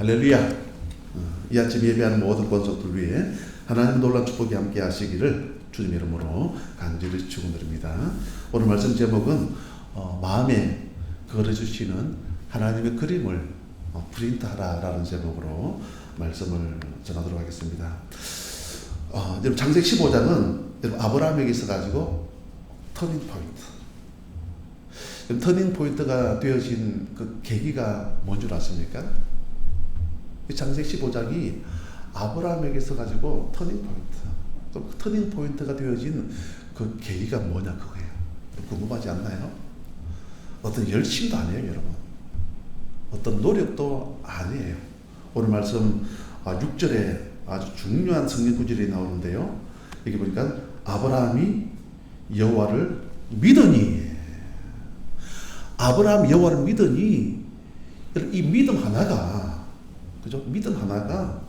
할렐루야. 이 아침 예배하는 모든 권속들 위해 하나님 놀라운 축복이 함께 하시기를 주님의 이름으로 간절히 축원드립니다. 오늘 말씀 제목은 마음에 그려주시는 하나님의 그림을 프린트하라라는 제목으로 말씀을 전하도록 하겠습니다. 여러분 창세기 15장은 여러분 아브라함에게 있어가지고 터닝 포인트. 터닝 포인트가 되어진 그 계기가 뭔 줄 아십니까? 창세기 15장이 아브라함에게 있어가지고 터닝 포인트. 그 터닝 포인트가 되어진 그 계기가 뭐냐 그거예요. 궁금하지 않나요? 어떤 열심도 아니에요, 여러분. 어떤 노력도 아니에요. 오늘 말씀 6절에 아주 중요한 성경 구절이 나오는데요. 여기 보니까 아브라함이 여호와를 믿으니, 아브라함 여호와를 믿으니, 이 믿음 하나가, 그죠? 믿음 하나가,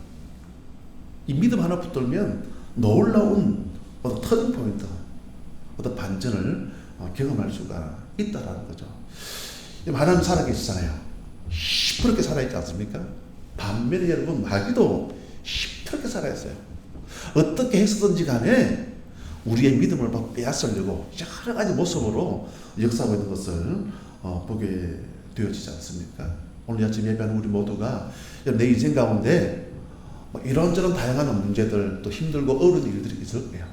이 믿음 하나 붙들면 놀라운 어떤 터닝 포인트, 어떤 반전을 경험할 수가 있다라는 거죠. 하나님 살아계시잖아요. 시퍼렇게 살아있지 않습니까? 반면에 여러분 마귀도 시퍼렇게 살아있어요. 어떻게 해서든지 간에 우리의 믿음을 빼앗으려고 여러 가지 모습으로 역사하고 있는 것을 보게 되어지지 않습니까? 오늘 아침 예배하는 우리 모두가 내 인생 가운데 이런저런 다양한 문제들, 또 힘들고 어려운 일들이 있을 거예요.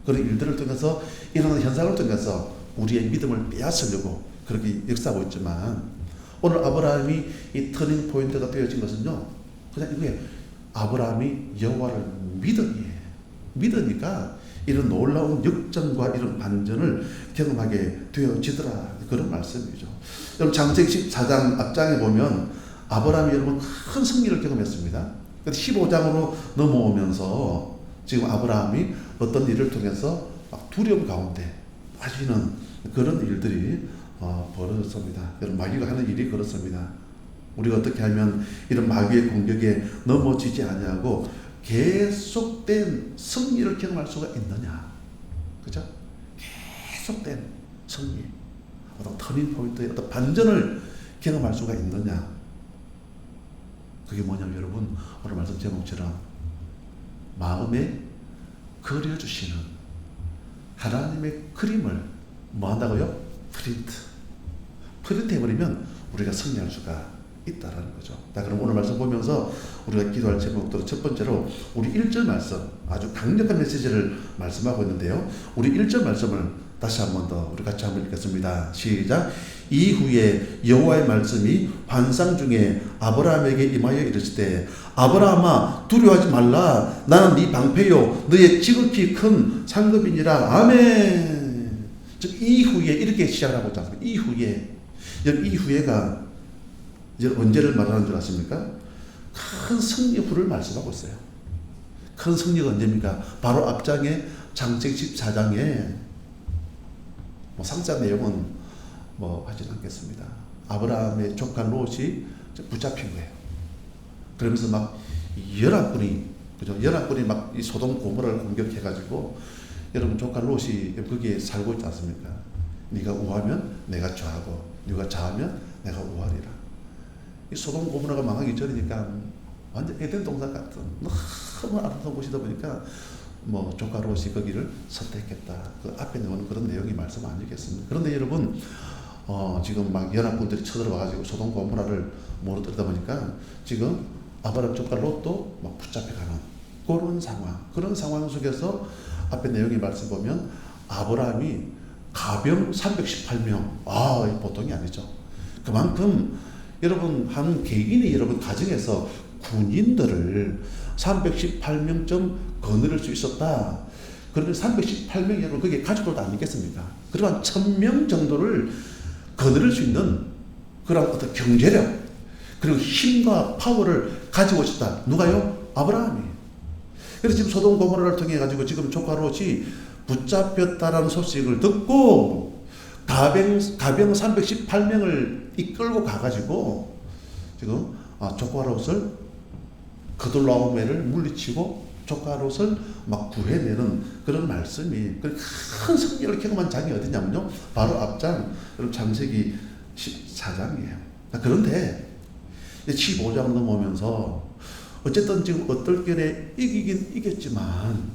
그런 일들을 통해서, 이런 현상을 통해서 우리의 믿음을 빼앗으려고 그렇게 역사하고 있지만, 오늘 아브라함이 이 터닝 포인트가 되어진 것은요, 그냥 이게 아브라함이 여호와를 믿으니까 이런 놀라운 역전과 이런 반전을 경험하게 되어지더라, 그런 말씀이죠. 여러분 창세기 14장 앞장에 보면 아브라함이 여러분 큰 승리를 경험했습니다. 15장으로 넘어오면서 지금 아브라함이 어떤 일을 통해서 두려움 가운데 빠지는 그런 일들이 벌어졌습니다. 여러분 마귀가 하는 일이 그렇습니다. 우리가 어떻게 하면 이런 마귀의 공격에 넘어지지 아니하고 계속된 승리를 경험할 수가 있느냐, 그죠? 계속된 승리, 어떤 터닝 포인트의 어떤 반전을 경험할 수가 있느냐, 그게 뭐냐면 여러분 오늘 말씀 제목처럼 마음에 그려주시는 하나님의 그림을 뭐 한다고요? 프린트 해버리면 우리가 승리할 수가 있다라는 거죠. 자, 그럼 오늘 말씀 보면서 우리가 기도할 제목들은 첫 번째로 우리 1절 말씀, 아주 강력한 메시지를 말씀하고 있는데요. 우리 1절 말씀을 다시 한 번 더 우리 같이 한번 읽겠습니다. 시작. 이후에 여호와의 말씀이 환상 중에 아브라함에게 임하여 이르시되 아브라함아 두려워하지 말라. 나는 네 방패요 너의 지극히 큰 상급이니라. 아멘. 즉 이후에 이렇게 시작을 하고 있습니다. 이후에, 여기 이후에가 이제 언제를 말하는 줄 아십니까? 큰 승리 후를 말씀하고 있어요. 큰 승리가 언제입니까? 바로 앞장에 창세기 14장에 상세 내용은 하진 않겠습니다. 아브라함의 조카 롯이 붙잡힌 거예요. 그러면서 막 11군이, 그죠? 11군이 막 이 소돔 고모라를 공격해가지고, 여러분 조카 롯이 거기에 살고 있지 않습니까? 네가 우하면 내가 좌하고 네가 좌하면 내가 우하리라. 이 소돔 고모라가 망하기 전이니까 완전 에덴 동산 같은 너무 아름다운 곳이다 보니까 조카 롯이 거기를 선택했다. 그 앞에 나오는 그런 내용이 말씀 아니겠습니까? 그런데 여러분 지금 막 연합군들이 쳐들어와가지고 소돔 고모라를 몰아들다 보니까 지금 아브라함 조카 롯도 막 붙잡혀가는 그런 상황 속에서 앞에 내용의 말씀 보면 아브라함이 가병 318명, 보통이 아니죠. 그만큼 여러분 한 개인이 여러분 가정에서 군인들을 318명쯤 거느릴 수 있었다. 그러면 318명 여러분 그게 가족들도 아니겠습니까? 그러한 1000명 정도를 거느릴 수 있는 그런 어떤 경제력 그리고 힘과 파워를 가지고 있었다. 누가요? 아브라함이. 그래서 지금 소돔 고모라를 통해 가지고 지금 조카 롯이 붙잡혔다라는 소식을 듣고 가병 318명을 이끌고 가가지고 지금 조카 롯을 그돌라오메를 물리치고 조카 롯을 막 구해내는 그런 말씀이, 큰 승리를 경험한 장이 어디냐면요, 바로 앞장 창세기 14장이에요. 그런데 15장 넘어오면서 어쨌든 지금 어떨결에 이기긴 이겼지만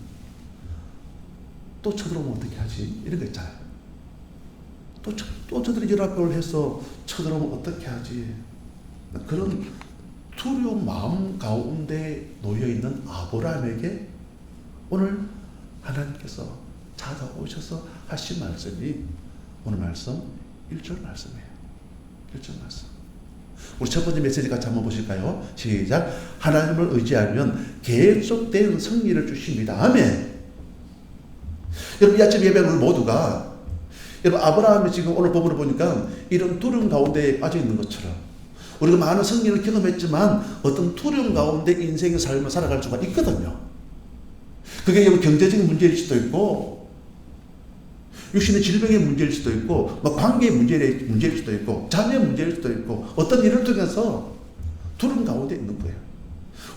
또 쳐들어오면 어떻게 하지? 이런 거 있잖아요. 또 저들이 연합을 해서 쳐들어오면 어떻게 하지? 그런 두려운 마음 가운데 놓여있는 아브라함에게 오늘 하나님께서 찾아오셔서 하신 말씀이 오늘 말씀 1절 말씀이에요. 1절 말씀. 우리 첫 번째 메시지 같이 한번 보실까요? 시작. 하나님을 의지하면 계속된 승리를 주십니다. 아멘. 여러분, 이 아침 예배 우리 모두가, 여러분, 아브라함이 지금 오늘 본문을 보니까 이런 두려움 가운데 빠져 있는 것처럼 우리가 많은 승리를 경험했지만 어떤 두려움 가운데 인생의 삶을 살아갈 수가 있거든요. 그게 여러분 경제적인 문제일 수도 있고, 육신의 질병의 문제일 수도 있고, 관계의 문제일 수도 있고, 자녀의 문제일 수도 있고, 어떤 일을 통해서 두려움 가운데 있는 거예요.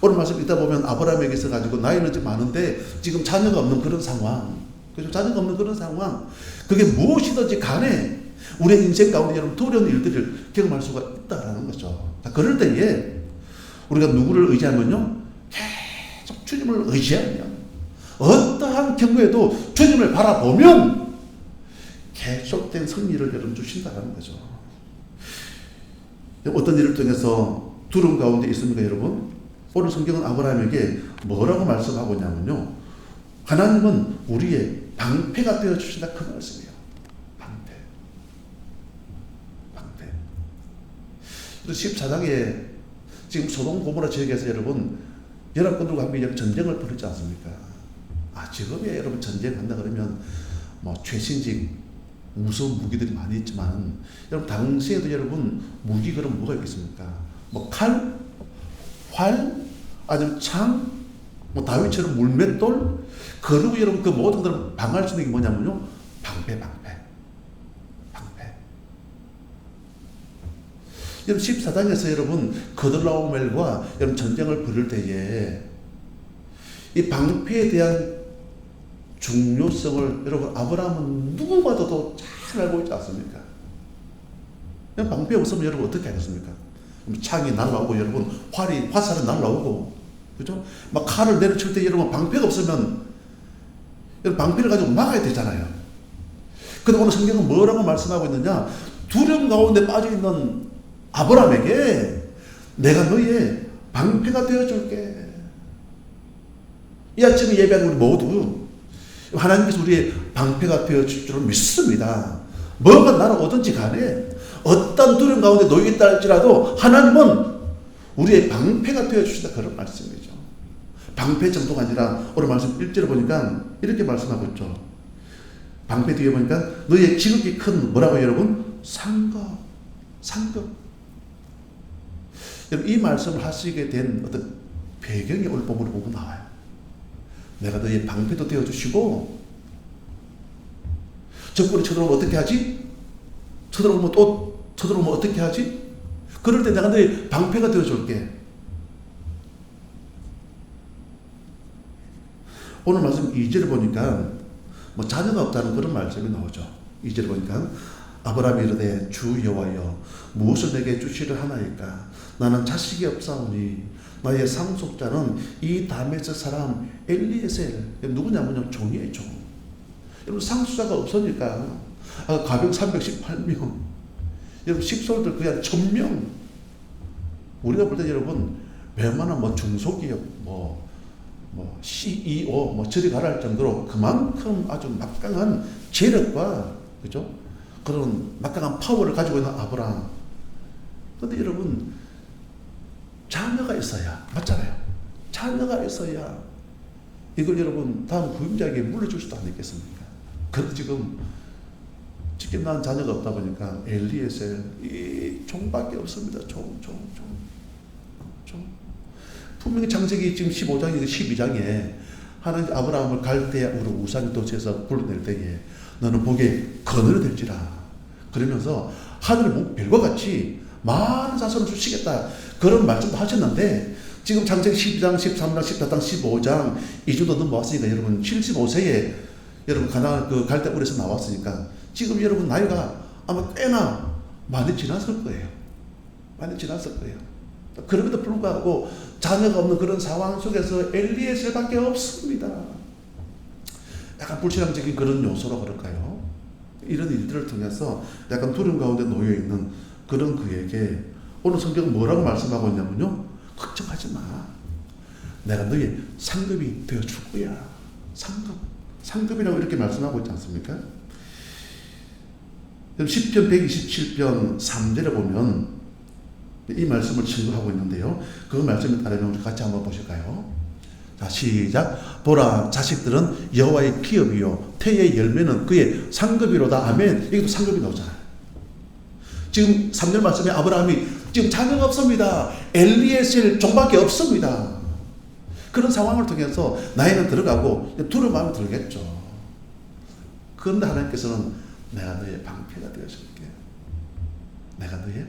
오늘 말씀 읽다 보면 아브라함에게 있어가지고 나이는 좀 많은데 지금 자녀가 없는 그런 상황, 그죠? 자녀가 없는 그런 상황, 그게 무엇이든지 간에 우리의 인생 가운데 여러분 두려운 일들을 경험할 수가 있다라는 거죠. 자, 그럴 때에 우리가 누구를 의지하면요, 계속 주님을 의지하면, 어떠한 경우에도 주님을 바라보면 계속된 승리를 여러분 주신다는 거죠. 어떤 일을 통해서 두려움 가운데 있습니까, 여러분? 오늘 성경은 아브라함에게 뭐라고 말씀하고 있냐면요, 하나님은 우리의 방패가 되어 주신다, 그 말씀이에요. 방패. 14장에 지금 소돔 고모라 지역에서 여러분 연합군들과 함께 전쟁을 벌이지 않습니까? 지금이야 여러분 전쟁한다 그러면 최신식 무서운 무기들이 많이 있지만, 여러분 당시에도 여러분 무기 그럼 뭐가 있겠습니까? 칼, 활, 아니면 창, 다윗처럼 물맷돌, 그리고 여러분 그 모든 것들을 방어할 수 있는 게 뭐냐면요, 방패. 여러분 14장에서 여러분 그들라오멜과 여러분 전쟁을 벌일 때에 이 방패에 대한 중요성을 여러분 아브라함은 누구보다도 잘 알고 있지 않습니까? 방패 없으면 여러분 어떻게 하겠습니까? 창이 날라오고 여러분 화살이 날라오고, 그죠? 칼을 내려칠 때 여러분 방패가 없으면 여러분 방패를 가지고 막아야 되잖아요. 근데 오늘 성경은 뭐라고 말씀하고 있느냐? 두려움 가운데 빠져 있는 아브라함에게 내가 너의 방패가 되어줄게. 이 아침에 예배하는 우리 모두 하나님께서 우리의 방패가 되어줄 줄을 믿습니다. 뭐가 나를 오든지 간에 어떤 두려움 가운데 놓여있다 할지라도 하나님은 우리의 방패가 되어주신다, 그런 말씀이죠. 방패 정도가 아니라 오늘 말씀 1절에 보니까 이렇게 말씀하고 있죠. 방패 뒤에 보니까 너의 지극히 큰 뭐라고 여러분? 상급. 여러분 이 말씀을 하시게 된 어떤 배경이 오늘 본문을 보고 나와요. 내가 너의 방패도 되어주시고, 적군이 쳐들어오면 어떻게 하지? 쳐들어오면 어떻게 하지? 그럴 때 내가 너의 방패가 되어줄게. 오늘 말씀 2절에 보니까 자녀가 없다는 그런 말씀이 나오죠. 2절에 보니까 아브라함이 이르되 주 여호와여 무엇을 내게 주시려 하나이까? 나는 자식이 없사오니 나의 상속자는 이 다메섹 사람 엘리에셀. 누구냐면요, 종이에요, 종. 여러분 상속자가 없으니까 가병 318명, 여러분 식솔들 그냥 1000명. 우리가 볼 때 여러분 웬만한 중소기업 CEO 저리 가라 할 정도로 그만큼 아주 막강한 재력과, 그죠? 그런 막강한 파워를 가지고 있는 아브라함. 그런데 여러분 자녀가 있어야, 맞잖아요. 자녀가 있어야 이걸 여러분 다음 부임자에게 물려줄 수도 않겠습니까? 그런데 지금 직접 낳은 자녀가 없다 보니까 엘리에셀 이 종밖에 없습니다. 종. 분명히 창세기 지금 15장이고 12장에 하나님 아브라함을 갈대아우르 우상 도시에서 불러낼 때에 너는 복에 거느려들지라 그러면서 하늘의 별과 같이 많은 자손을 주시겠다, 그런 말씀도 하셨는데, 지금 창세기 12장, 13장, 14장, 15장 이 정도 넘어왔으니까 여러분 75세에 여러분 가나안 그 갈대아우르에서 나왔으니까 지금 여러분 나이가 아마 꽤나 많이 지났을 거예요. 그럼에도 불구하고 자녀가 없는 그런 상황 속에서 엘리에셀밖에 없습니다. 약간 불신앙적인 그런 요소로 그럴까요? 이런 일들을 통해서 약간 두려움 가운데 놓여 있는 그런 그에게 오늘 성경은 뭐라고 말씀하고 있냐면요. 걱정하지 마. 내가 너의 상급이 되어 줄 거야. 상급이라고 이렇게 말씀하고 있지 않습니까? 시편 127편 3절에 보면 이 말씀을 증거하고 있는데요. 그 말씀에 따르면 우리 같이 한번 보실까요? 자, 시작. 보라, 자식들은 여호와의 기업이요 태의 열매는 그의 상급이로다. 아멘. 이것도 상급이 나오잖아요. 지금 3절 말씀에 아브라함이 지금 자녀가 없습니다. 엘리에셀 종밖에 없습니다. 그런 상황을 통해서 나이는 들어가고 두려운 마음이 들겠죠. 그런데 하나님께서는 내가 너의 방패가 되어줄게. 내가 너의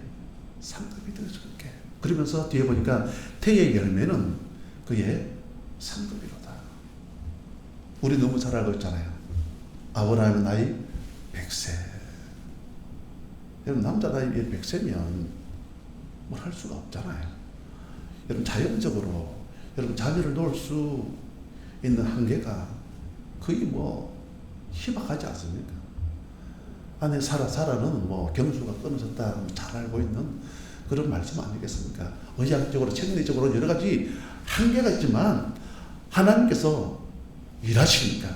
상급이 되어줄게. 그러면서 뒤에 보니까 태의 열매는 그의 상급이로다. 우리 너무 잘 알고 있잖아요. 아브라함의 나이 100세. 여러분 남자 나이 100세면 뭘 할 수가 없잖아요. 여러분 자연적으로 여러분 자녀를 놓을 수 있는 한계가 거의 뭐 희박하지 않습니까? 아내 사라는 뭐 경수가 끊어졌다 잘 알고 있는 그런 말씀 아니겠습니까? 의학적으로 생리적으로 여러 가지 한계가 있지만 하나님께서 일하시니까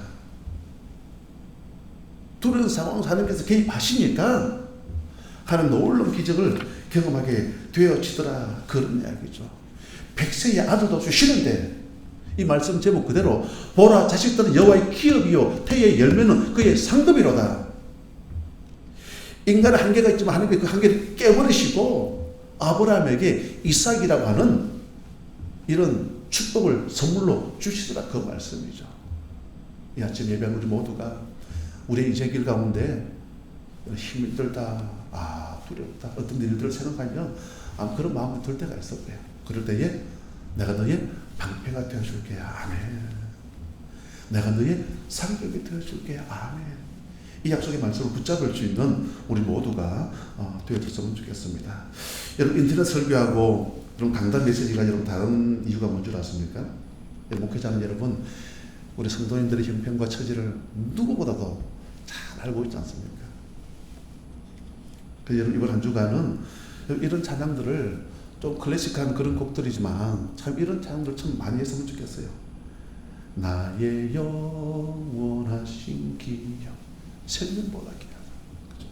두려운 상황에서 하나님께서 개입하시니까 하나님 놀라운 기적을 경험하게 되어지더라 그런 이야기죠. 100세의 아들도 없이 쉬는데 이 말씀 제목 그대로 보라 자식들은 여호와의 기업이요 태의 열매는 그의 상급이로다. 인간의 한계가 있지만 하나님께 그 한계를 깨버리시고 아브라함에게 이삭이라고 하는 이런 축복을 선물로 주시더라 그 말씀이죠. 이 아침 예배 우리 모두가 우리의 인생 길 가운데 힘이 들다 두렵다 어떤 일들을 생각하면 그런 마음이 들 때가 있을 거예요. 그럴 때에 내가 너의 방패가 되어줄게. 아멘. 내가 너의 상급이 되어줄게. 아멘. 이 약속의 말씀을 붙잡을 수 있는 우리 모두가 되어졌으면 좋겠습니다. 여러분 인터넷 설교하고 그런 강단 메시지가 여러분 다른 이유가 뭔 줄 아십니까? 목회자는 여러분 우리 성도님들의 형편과 처지를 누구보다도 잘 알고 있지 않습니까? 여러분 이번 한 주간은 이런 찬양들을 좀 클래식한 그런 곡들이지만 참 이런 찬양들 참 많이 했으면 좋겠어요. 나의 영원하신 기억 생명보다 귀하다. 그죠?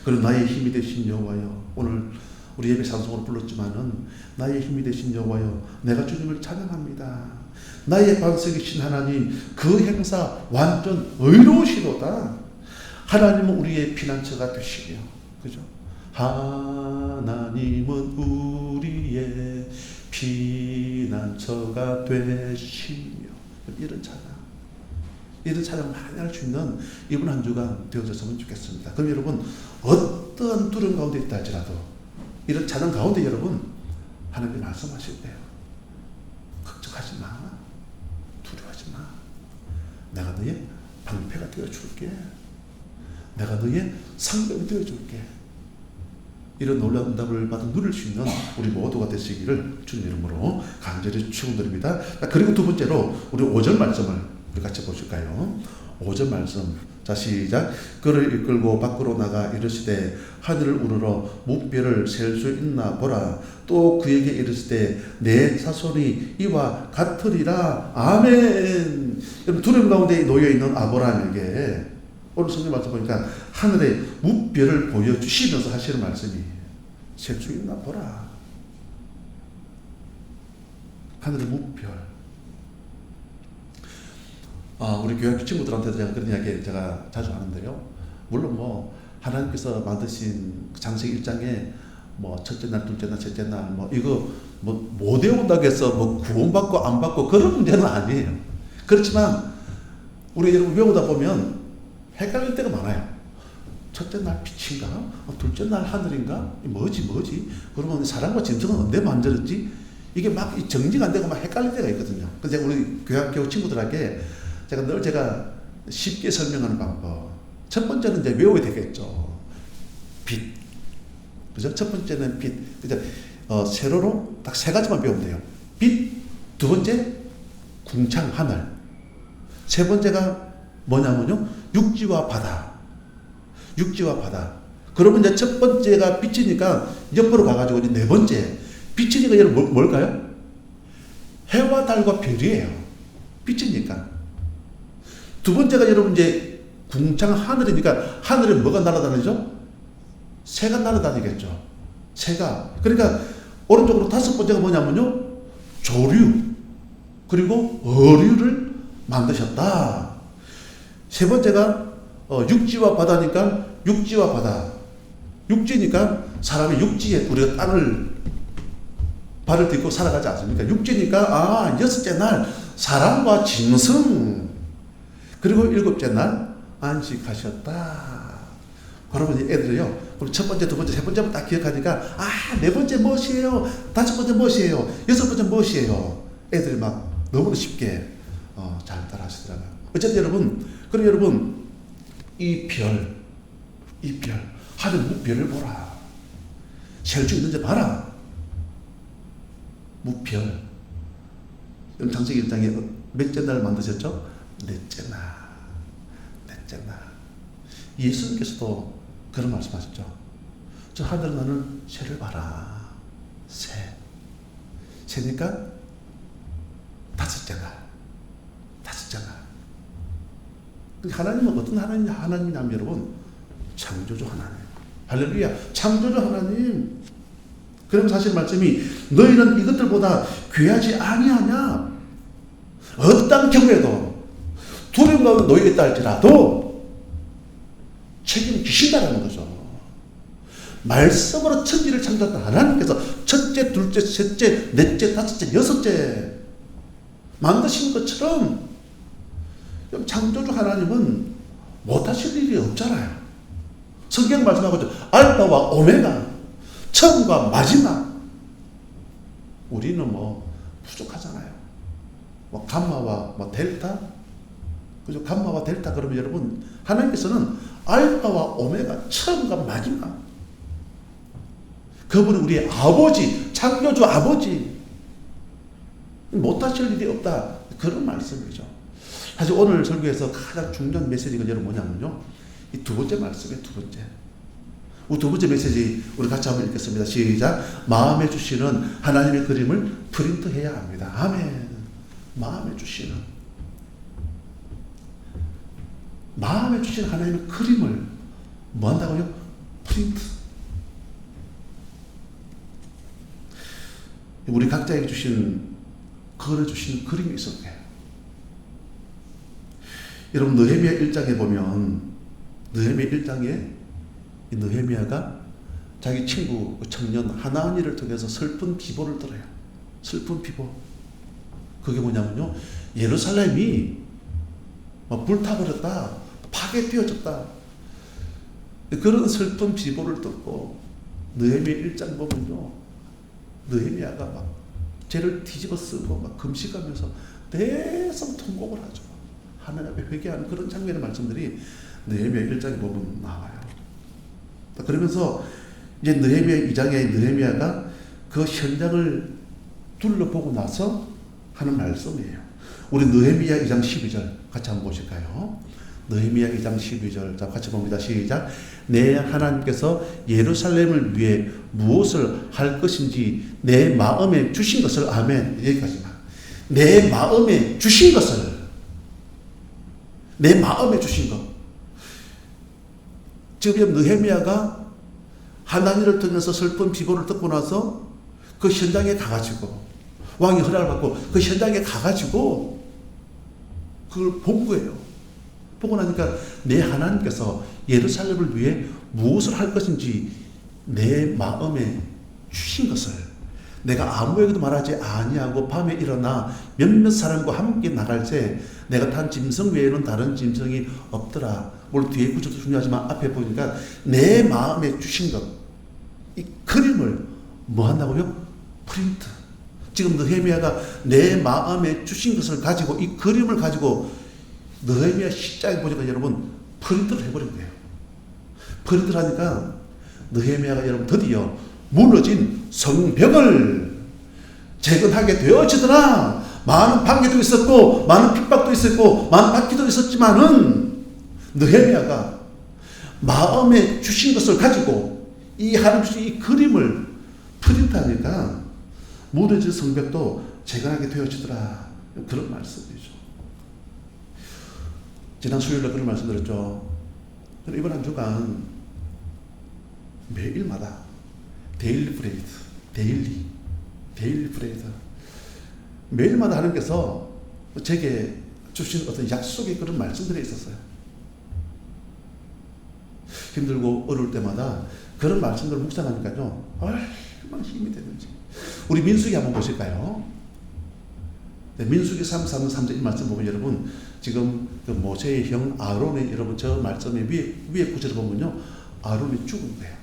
그리고 나의 힘이 되신 여호와여 오늘 우리 예배 찬송으로 불렀지만은 나의 힘이 되신 여호와여 내가 주님을 찬양합니다. 나의 반석이신 하나님 그 행사 완전 의로우시도다. 하나님은 우리의 피난처가 되시며 그죠? 하나님은 우리의 피난처가 되시며 이런 찬양 많이 할 수 있는 이번 한 주간 되어졌으면 좋겠습니다. 그럼 여러분 어떠한 두려움 가운데 있다 할지라도 이런 찬양 가운데 여러분 하나님이 말씀하실 때요 걱정하지 마 두려워하지 마 내가 너의 방패가 되어줄게 내가 너의 상급이 되어줄게 이런 놀라운 응답을 받아 누릴 수 있는 우리 모두가 되시기를 주님 이름으로 간절히 축원드립니다. 그리고 두 번째로 우리 5절 말씀을 우리 같이 보실까요? 5절 말씀 자 시작. 그를 이끌고 밖으로 나가 이르시되 하늘을 우러러 무뼈를 셀 수 있나 보라. 또 그에게 이르시되 내 자손이 이와 같으리라. 아멘. 여러분 두려움 가운데 놓여있는 아브라함에게 오늘 성경 말씀 보니까 하늘의 무뼈를 보여주시면서 하시는 말씀이 셀 수 있나 보라. 하늘의 무별. 우리 교회 친구들한테도 제가 그런 이야기 제가 자주 하는데요. 물론 뭐 하나님께서 만드신 장세기 1장에 뭐 첫째 날, 둘째 날, 셋째 날 뭐 이거 뭐 못 외운다고 해서 뭐 구원받고 안 받고 그런 문제는 아니에요. 그렇지만 우리 여러분 외우다 보면 헷갈릴 때가 많아요. 첫째 날 빛인가? 둘째 날 하늘인가? 뭐지? 그러면 사랑과 짐승은 언제 만들었지? 이게 막 정리가 안 되고 막 헷갈릴 때가 있거든요. 그래서 제가 우리 교회 친구들에게 제가 쉽게 설명하는 방법. 첫 번째는 이제 외워야 되겠죠. 빛. 그죠? 첫 번째는 빛. 그죠? 세로로 딱 세 가지만 배우면 돼요. 빛, 두 번째 궁창 하늘, 세 번째가 뭐냐면요, 육지와 바다. 육지와 바다. 그러면 이제 첫 번째가 빛이니까 옆으로 가가지고 이제 네 번째 빛이니까 여러분 뭘까요? 해와 달과 별이에요. 빛이니까. 두 번째가 여러분 이제 궁창 하늘이니까 하늘에 뭐가 날아다니죠? 새가 날아다니겠죠. 새가. 그러니까 오른쪽으로 다섯 번째가 뭐냐면요, 조류 그리고 어류를 만드셨다. 세 번째가 육지와 바다니까 육지와 바다. 육지니까 사람이 육지에 우리가 땅을 발을 딛고 살아가지 않습니까? 육지니까 여섯째 날 사람과 짐승, 그리고 일곱째 날 안식하셨다. 그러면 애들이요, 그럼 첫 번째, 두 번째, 세 번째만 딱 기억하니까 네 번째 무엇이에요? 다섯 번째 무엇이에요? 여섯 번째 무엇이에요? 애들이 막 너무나 쉽게 잘 따라하시더라고요. 어쨌든 여러분, 그럼 여러분 이 별, 하늘 무별을 보라. 셀주 있는지 봐라. 무별. 창세기 1장에 몇째 날 만드셨죠? 넷째 날. 예수님께서도 그런 말씀하셨죠. 저 하늘 나는 새를 봐라. 새니까 다섯째 날. 하나님은 어떤 하나님이냐면 여러분, 창조주 하나님. 할렐루야. 창조주 하나님. 그럼 사실 말씀이 너희는 이것들보다 귀하지 아니하냐. 어떤 경우에도 두려움 가운데 놓여 있다 할지라도 책임지신다라는 거죠. 말씀으로 천지를 창조한 하나님께서 첫째, 둘째, 셋째, 넷째, 다섯째, 여섯째 만드신 것처럼 창조주 하나님은 못하실 일이 없잖아요. 성경 말씀하고 알파와 오메가, 처음과 마지막. 우리는 부족하잖아요. 감마와 델타, 그죠? 감마와 델타. 그러면 여러분, 하나님께서는 알파와 오메가, 처음과 마지막. 그분은 우리의 아버지, 창조주 아버지. 못하실 일이 없다. 그런 말씀이죠. 사실 오늘 설교에서 가장 중요한 메시지가 여러분 뭐냐면요, 이 두 번째 말씀이에요. 두 번째 메시지 우리 같이 한번 읽겠습니다. 시작. 마음에 주시는 하나님의 그림을 프린트해야 합니다. 아멘. 마음에 주시는 하나님의 그림을 뭐 한다고요? 프린트. 우리 각자에게 그려주신 그림이 있을 거예요. 여러분, 느헤미야 1장에 보면, 느헤미야 1장에 이 느헤미야가 자기 친구 청년 하나니를 통해서 슬픈 비보를 들어요. 슬픈 비보. 그게 뭐냐면요, 예루살렘이 불타버렸다, 파괴되어졌다. 그런 슬픈 비보를 듣고 느헤미야 1장 보면요, 느헤미야가 막 죄를 뒤집어 쓰고 막 금식하면서 대성 통곡을 하죠. 하나님 앞에 회개하는 그런 장면의 말씀들이 느헤미야 1장에 보면 나와요. 그러면서 이제 느헤미야 2장에 느헤미야가 그 현장을 둘러보고 나서 하는 말씀이에요. 우리 느헤미야 2장 12절 같이 한번 보실까요? 느헤미야 2장 12절. 자, 같이 봅니다. 시작. 내 하나님께서 예루살렘을 위해 무엇을 할 것인지 내 마음에 주신 것을. 아멘. 여기까지만. 내 마음에 주신 것을. 내 마음에 주신 것. 지금 느헤미야가 하나님을 통해서 슬픈 비보를 듣고 나서 그 현장에 가가지고, 왕이 허락을 받고 그 현장에 가가지고 그걸 본 거예요. 보고 나니까 내 하나님께서 예루살렘을 위해 무엇을 할 것인지 내 마음에 주신 것을 내가 아무에게도 말하지 아니하고 밤에 일어나 몇몇 사람과 함께 나갈 때 내가 탄 짐승 외에는 다른 짐승이 없더라. 물론 뒤에 구절도 중요하지만 앞에 보니까 내 마음에 주신 것, 이 그림을 뭐 한다고요? 프린트. 지금 느헤미야가 내 마음에 주신 것을 가지고, 이 그림을 가지고 느헤미야 10장에 보니까 여러분 프린트를 해버린 거예요. 프린트를 하니까 느헤미야가 여러분 드디어 무너진 성벽을 재건하게 되어지더라. 많은 방해도 있었고 많은 핍박도 있었고 많은 박해도 있었지만은 느헤미야가 마음에 주신 것을 가지고 이 하나님 주신 이 그림을 프린트하니까 무너진 성벽도 재건하게 되어지더라. 그런 말씀이죠. 지난 수요일에 그런 말씀드렸죠. 이번 한 주간 매일마다 데일리 브레이드 매일마다 하나님께서 제게 주신 어떤 약속의 그런 말씀들이 있었어요. 힘들고 어려울 때마다 그런 말씀들을 묵상하니까요 얼마나 힘이 되는지. 우리 민수기 한번 보실까요? 네, 민수기 3장 3절 이 말씀 보면 여러분 지금 그 모세의 형 아론의 여러분 저 말씀의 위에 구절을 보면요 아론이 죽은 거예요.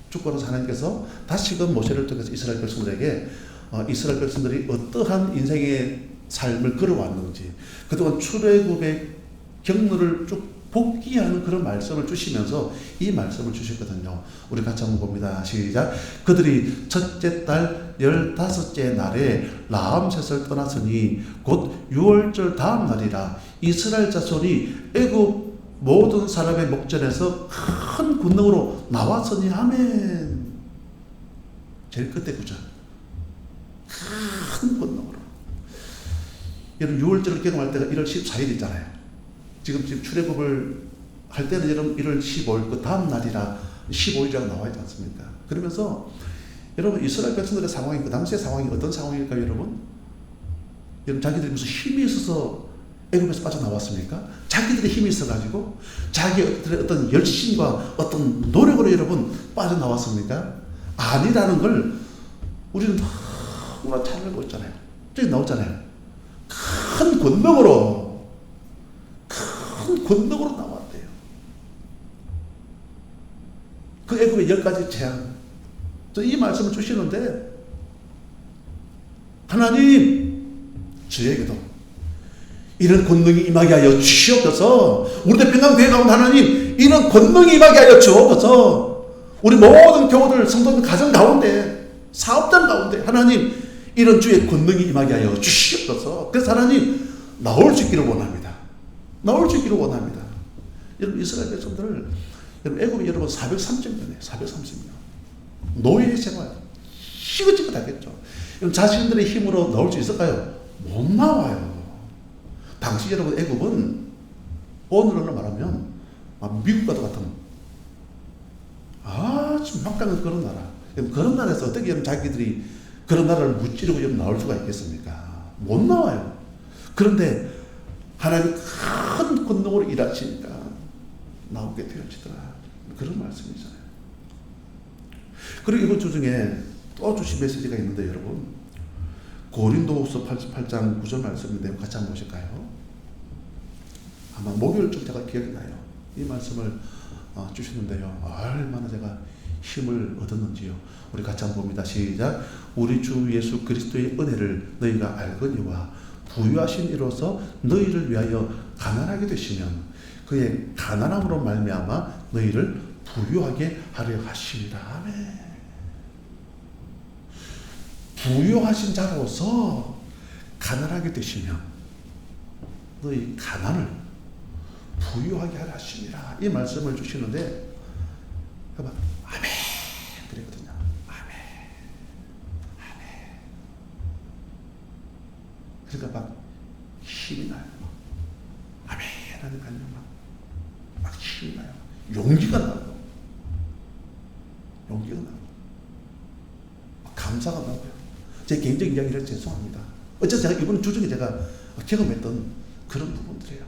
죽고 나서 하나님께서 다시금 모세를 통해서 이스라엘 백성들에게 이스라엘 백성들이 어떠한 인생의 삶을 걸어왔는지 그동안 출애굽의 경로를 쭉 복귀하는 그런 말씀을 주시면서 이 말씀을 주셨거든요. 우리 같이 한번 봅니다. 시작. 그들이 첫째 달 15째 날에 라암셋을 떠났으니 곧 6월절 다음 날이라. 이스라엘 자손이 애굽 모든 사람의 목전에서 큰 군능으로 나왔으니 아멘. 제일 끝에 구절. 큰 권능으로. 여러분 6월절을 개봉할 때가 1월 14일 있잖아요. 지금 출애굽을 할 때는 여러분 1월 15일 그 다음 날이라 15일이라고 나와 있지 않습니까? 그러면서 여러분 이스라엘 백성들의 상황이 그 당시의 상황이 어떤 상황일까요, 여러분? 여러분 자기들이 무슨 힘이 있어서 애굽에서 빠져나왔습니까? 자기들의 힘이 있어가지고 자기들의 어떤 열심과 어떤 노력으로 여러분 빠져나왔습니까? 아니라는 걸 우리는 너무나 잘 알고 있잖아요. 저기 나오잖아요. 큰 권능으로 나왔대요. 그 애굽의 10가지 재앙. 이 말씀을 주시는데 하나님 저에게도 이런 권능이 임하게 하여 주시옵소서. 우리 대평강 교회 가운데 하나님 이런 권능이 임하게 하여 주옵소서. 우리 모든 교우들 성도들 가정 가운데 사업장 가운데 하나님 이런 주의 권능이 임하게 하여 주시옵소서. 그래서 하나님 나올 수 있기를 원합니다. 나올 수 있기를 원합니다. 여러분 이스라엘 백성들 여러분 애굽이 여러분 430년이에요. 430년 노예 생활 시긋시긋하겠죠. 여러분 자신들의 힘으로 나올 수 있을까요? 못 나와요. 당시 여러분 애굽은 오늘로 말하면 미국과도 같은 아주 막강한 그런 나라. 그런 나라에서 어떻게 여러분 자기들이 그런 나라를 무찌르고 여러분 나올 수가 있겠습니까? 못 나와요. 그런데 하나님 큰 권능으로 일하시니까 나오게 되어지더라. 그런 말씀이잖아요. 그리고 이번 주 중에 또 주신 메시지가 있는데 여러분 고린도후서 88장 9절 말씀인데 같이 한번 보실까요? 아마 목요일쯤 제가 기억이 나요. 이 말씀을 주시는데요. 얼마나 제가 힘을 얻었는지요. 우리 같이 한번 봅니다. 시작. 우리 주 예수 그리스도의 은혜를 너희가 알거니와 부유하신 이로써 너희를 위하여 가난하게 되시면 그의 가난함으로 말미암아 너희를 부유하게 하려 하시리라. 아멘. 부유하신 자로서 가난하게 되시면 너희 가난을 부유하게 하려 하시리라. 이 말씀을 주시는데 아멘 그랬거든요. 아멘. 그러니까 막 힘이 나요. 아멘 하는 간격 막 힘이 나요. 용기가 나요. 용기가 나요. 감사가 나고요. 제 개인적인 이야기를 죄송합니다. 어쨌든 제가 이번 주 중에 제가 경험했던 그런 부분들이에요.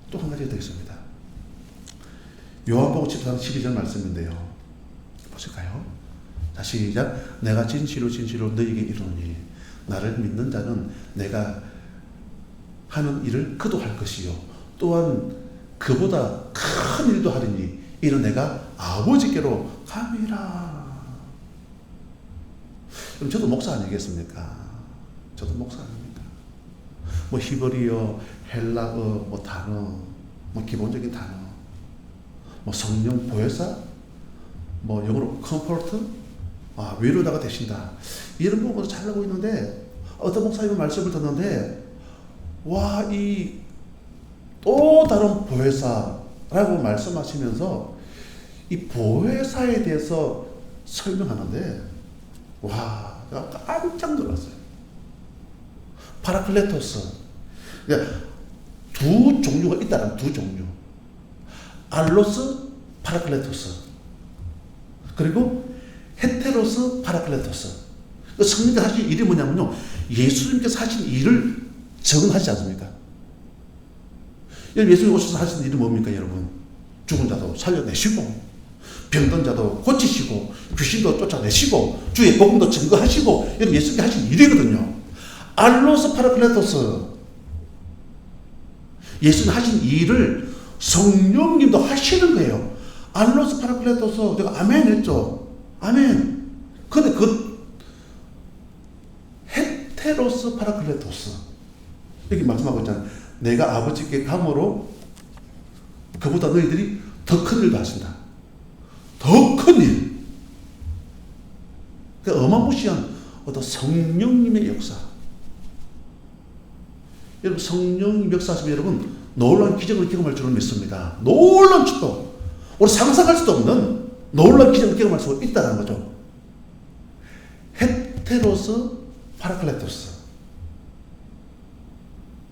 또 한 가지가 더 있습니다. 요한복음 14장 12절 말씀인데요. 보실까요? 자, 시작. 내가 진실로 너희에게 이르노니 나를 믿는 자는 내가 하는 일을 그도 할 것이요 또한 그보다 큰 일도 하리니 이는 내가 아버지께로 감이라. 그럼 저도 목사 아니겠습니까? 저도 목사 아닙니까? 뭐 히브리어, 헬라어, 뭐 단어, 뭐 기본적인 단어, 뭐 성령 보혜사, 뭐 영어로 컴포트, 위로자가 되신다. 이런 부분을 잘 알고 있는데 어떤 목사님의 말씀을 듣는데 이 또 다른 보혜사라고 말씀하시면서 이 보혜사에 대해서 설명하는데 제가 깜짝 놀랐어요. 파라클레토스. 그러니까 두 종류가 있다는 두 종류. 알로스 파라클레토스. 그리고 헤테로스 파라클레토스. 성령께서 하신 일이 뭐냐면요. 예수님께서 하신 일을 증언하지 않습니까? 예수님 오셔서 하신 일이 뭡니까, 여러분? 죽은 자도 살려내시고, 병든 자도 고치시고, 귀신도 쫓아내시고, 주의 복음도 증거하시고, 여러분 예수님께서 하신 일이거든요. 알로스 파라클레토스. 예수님 하신 일을 성령님도 하시는 거예요. 알로스 파라클레토스. 제가 아멘 했죠. 아멘. 근데 헤테로스 파라클레토스. 여기 말씀하고 있잖아요. 내가 아버지께 감으로 그보다 너희들이 더 큰 일도 하신다. 더 큰 일. 그러니까 어마무시한 어떤 성령님의 역사. 여러분 성령님 역사하시면 여러분 놀라운 기적을 경험할 줄은 믿습니다. 놀라운 축복. 우리 상상할 수도 없는 놀라운 기적을 경험할 수 있다는 거죠. 헤테로스 파라클레토스.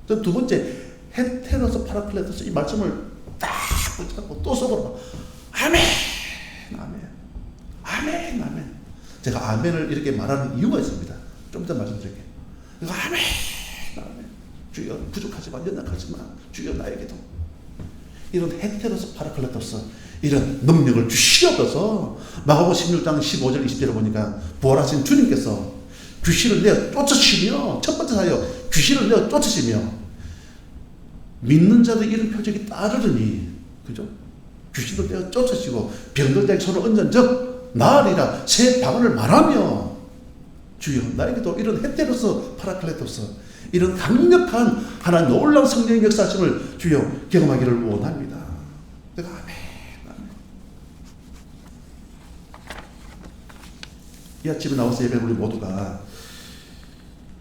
두 번째 헤테로스 파라클레토스. 이 말씀을 딱 붙잡고 또 속으로 아멘 아멘 아멘 아멘. 제가 아멘을 이렇게 말하는 이유가 있습니다. 좀 이따 말씀드릴게요. 아멘 아멘. 주여 부족하지만 연약하지만 주여 나에게도 이런 헤테로스 파라클레토스 이런 능력을 주시옵소서. 마가복음 16장 15절 20절을 보니까 부활하신 주님께서 귀신을 내어 쫓으시며 첫 번째 사역 귀신을 내어 쫓으시며 믿는 자도 이런 표적이 따르더니 그죠? 귀신을 내어 쫓으시고 병든 자의 손을 얹은 적 나으리라 새 방언을 말하며 주여 나에게도 이런 헤테로스 파라클레토스 이런 강력한 하나님 놀라운 성령의 역사심을 주여 경험하기를 원합니다. 내가 아멘 아멘. 이 아침에 나와서 예배 우리 모두가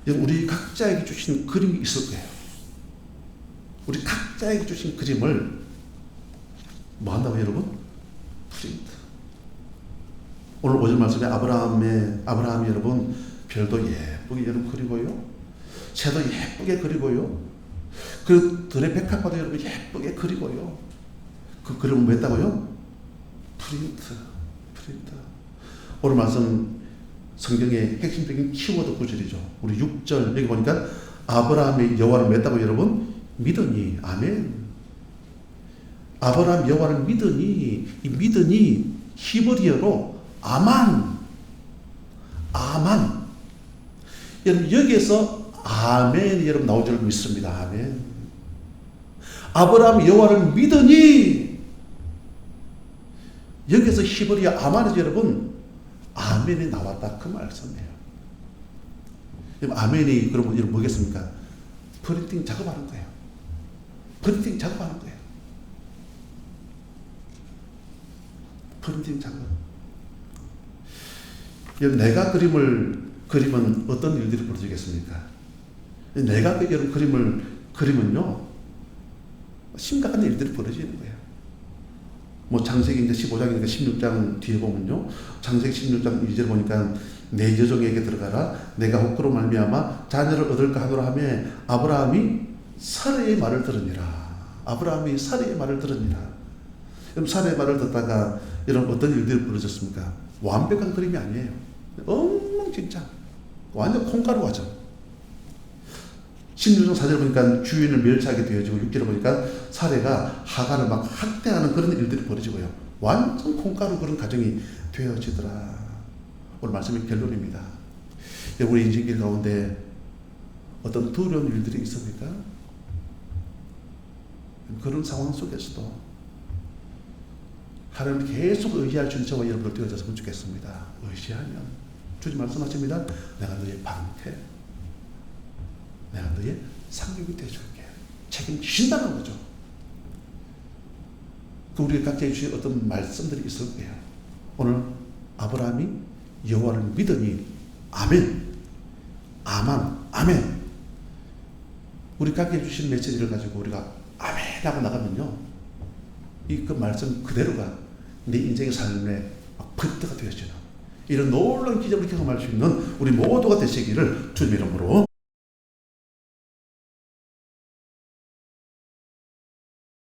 우리 각자에게 주신 그림이 있을 거예요. 우리 각자에게 주신 그림을 뭐 한다고 여러분? 프린트. 오늘 오전 말씀에 아브라함이 여러분 별도 예쁘게 여러분 그리고요. 새도 예쁘게 그리고요. 그 들의 백합화도 여러분 예쁘게 그리고요. 그 그림은 뭐 했다고요? 프린트. 오늘 말씀 성경의 핵심적인 키워드 구절이죠. 우리 6절 여기 보니까 아브라함이 여호와를 맺다고 여러분 믿으니 아멘. 아브라함 여호와를 믿으니 이 믿으니 히브리어로 아만. 여러분 여기에서 아멘이 여러분 나올 줄 믿습니다. 아멘. 아브라함 여호와를 믿으니 여기서 히브리어 아만에서 여러분 아멘이 나왔다 그 말씀이에요. 아멘이 그러면 여러분 뭐겠습니까? 프린팅 작업하는 거예요. 프린팅 작업. 내가 그리면 어떤 일들이 벌어지겠습니까? 내가 그림을 그리면요 심각한 일들이 벌어지는 거예요. 뭐 창세기 이제 15장이니까 16장 뒤에 보면요. 창세기 16장 2절 보니까 내 여종에게 들어가라. 내가 혹그로 말미암아 자녀를 얻을까 하노라 하며 아브라함이 사례의 말을 들으니라. 그럼 사례의 말을 듣다가 이런 어떤 일들이 벌어졌습니까? 완벽한 그림이 아니에요. 엉망진창. 완전 콩가루 과정. 16장 4절 보니까 주인을 멸치하게 되어지고 6절을 보니까 사례가 하간을 막 학대하는 그런 일들이 벌어지고요. 완전 콩가루 그런 가정이 되어지더라. 오늘 말씀의 결론입니다. 우리 인생길 가운데 어떤 두려운 일들이 있습니까? 그런 상황 속에서도 하나님 계속 의지할 수 있는 저와 여러분들 되어졌으면 좋겠습니다. 의지하면 주님 말씀하십니다. 내가 너의 방패, 내가 너의 상륙이 되어줄게. 책임지신다는 거죠. 우리가 각자 주신 어떤 말씀들이 있을 거예요. 오늘 아브라함이 여호와를 믿으니 아멘, 아만, 아멘. 우리 각기 주신 메시지를 가지고 우리가 아멘 하고 나가면요, 이 그 말씀 그대로가 내 인생의 삶의 포인트가 되어지는 이런 놀라운 기적을 경험할 수 있는 우리 모두가 되시기를 주님의 이름으로